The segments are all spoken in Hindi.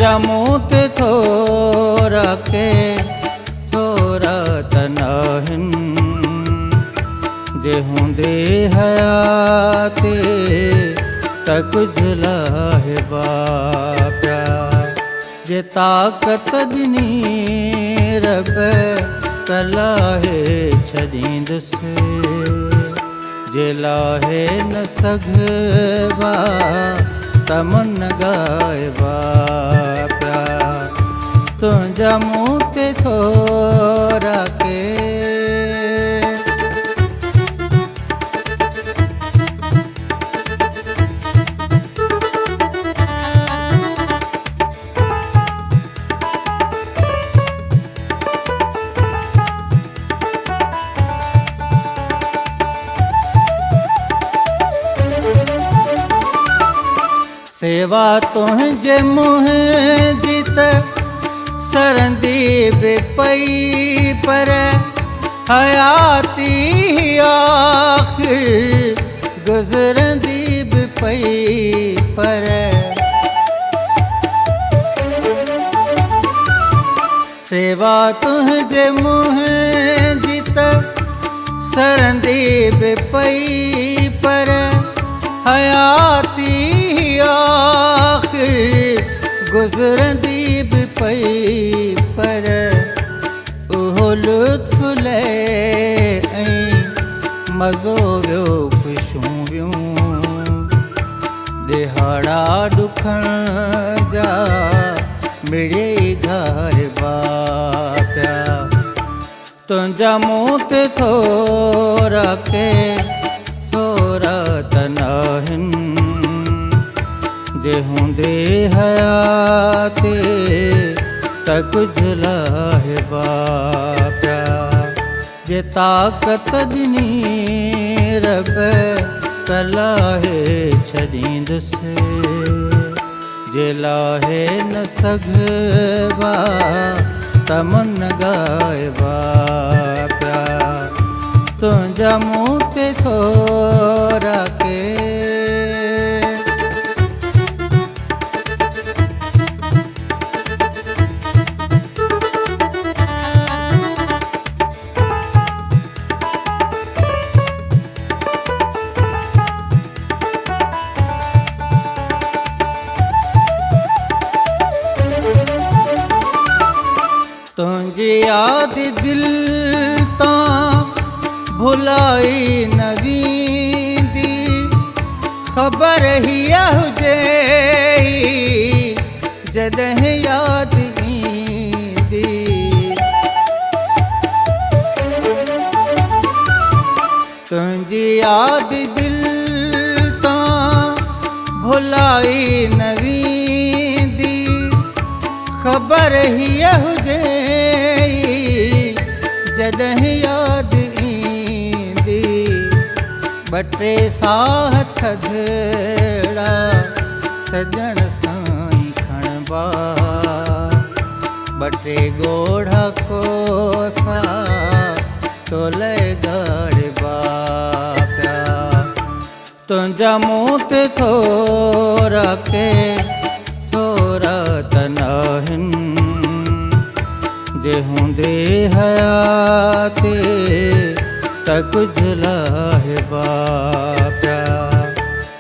तुंहिंजा मूं ते थोरा के थोरा त नाहिनि जे हूंदे हयाते त कुझु लाहिबा पिया जे ताक़त ॾिनी रब त लाहे छॾींदुसि जे लाहे न सघबा त मन ॻाइबा पिया तुंहिंजा मूं ते थोरा के सेवा तुंहिंजे मुंहिंजी त सरंदी बि पई पर हयाती आख़िर गुज़रंदी बि पई पर सेवा तुंहिंजे मुंहिंजी त सरंदी बि पई पर हयाती आख़िर गुज़रंदी बि पई पर उहो लुत्फ़ ले ऐं मज़ो वियो ख़ुशियूं वियूं ॾिहाड़ा ॾुखण जा मिड़े घरबा पिया तुंहिंजा मूं ते थोरा के थोरा त नाहिनि जे हूंदे हयाते त कुझु लाहिबा पिया जे ताक़त ॾिनी रब त लाहे छॾींदुसि जे लाहे न सघबा त मन ॻाइबा पिया तुंहिंजा मूं ते थोरा के तुंहिंजी यादि दिलि तां भुलाई न वेंदी ख़बर हीअ हुजे जॾहिं यादि ईंदी तुंहिंजी यादि दिलि तां भुलाई न वेंदी ख़बर हीअ हुजे जॾहिं यादि ईंदी ॿ टे साह थधिड़ा सजण साईं खणबा ॿ टे ॻोढ़ा कोसा तोले ॻाड़बा पिया तुंहिंजा मूं ते थोरा के थोरा त नाहिनि जे हूंदे हयाते त कुझु लाहिबा पिया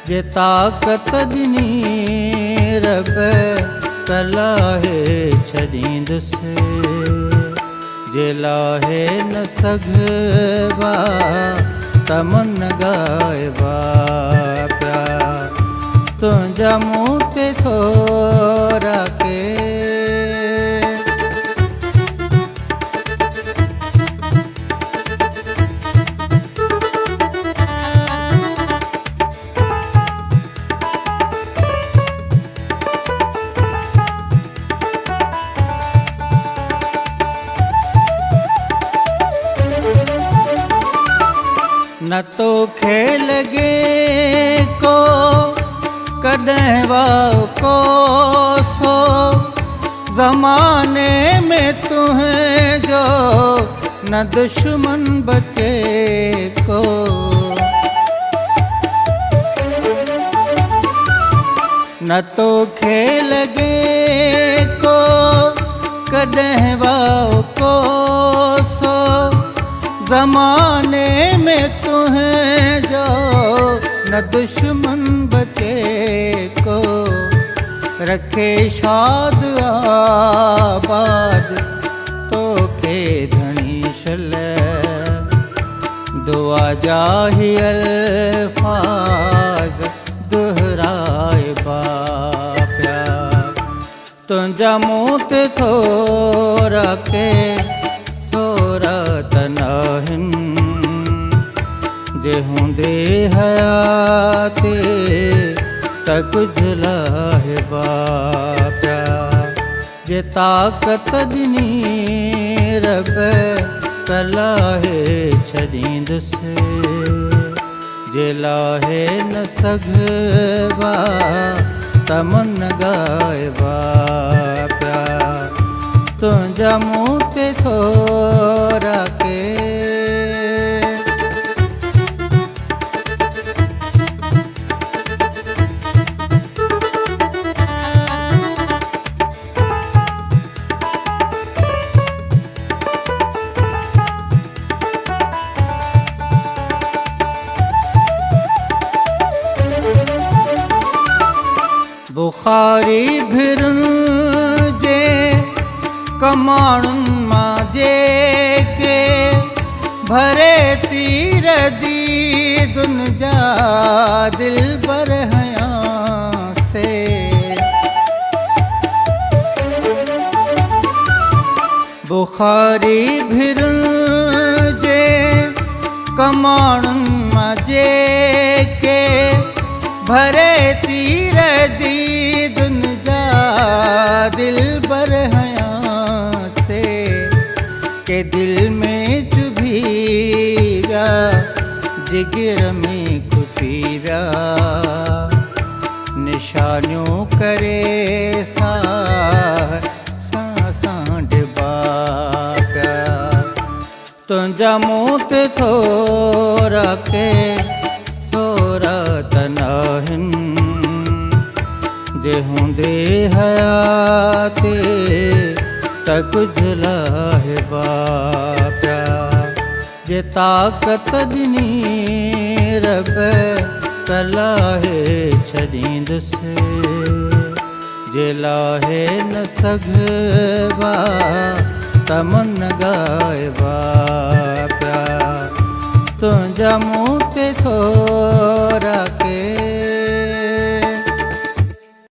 जे ताक़त ॾिनी रब त लाहे छॾींदुसि जे लाहे न सघबा त मन ॻाइबा पिया तुंहिंजा मूं ते थोरा के न तो खेल लगे को कॾहिं वाओ को सो ज़माने में तुझो न दुश्मन बचे को न तो खेल लगे कॾहिं वाओ को सो ज़माने में तुहें जो न दुश्मन बचे को रखे शाद आबाद तो के धनी शल दुआ जाहि अल्फाज दुहराए बाप्या तुंहिंजा मूं ते थोरा के थोरा तनाहिनि जे हूंदे हयाते त कुझु लाहे बाप्या जे ताक़त ॾिनी रब त लाहे छॾींदुसि जे लाहे न सघबा त मन ॻाइबा पिया तुंहिंजा मूं ते थोरा के बुखारी भिरुनि जे कमाणुनि मां जेके भरे तीर दीदुन जा दिलबर हयां से बुखारी भिरुनि जे कमाणुनि मां जेके भरे तीर दीदुन जा दिलबर हयां से के दिल में चुभी विया जिगर में खुपी विया निशानियों करे सां डिबा पिया तुंहिंजा मूं ते थोरा के थोरा तनाहिनि जे हूंदे हयाते त कुझु लाहे बाप्या जे ताक़त ॾिनी रब त लाहे छॾींदुसि जे लाहे न सघबा त मन ॻाइबा पिया तुंहिंजा मूं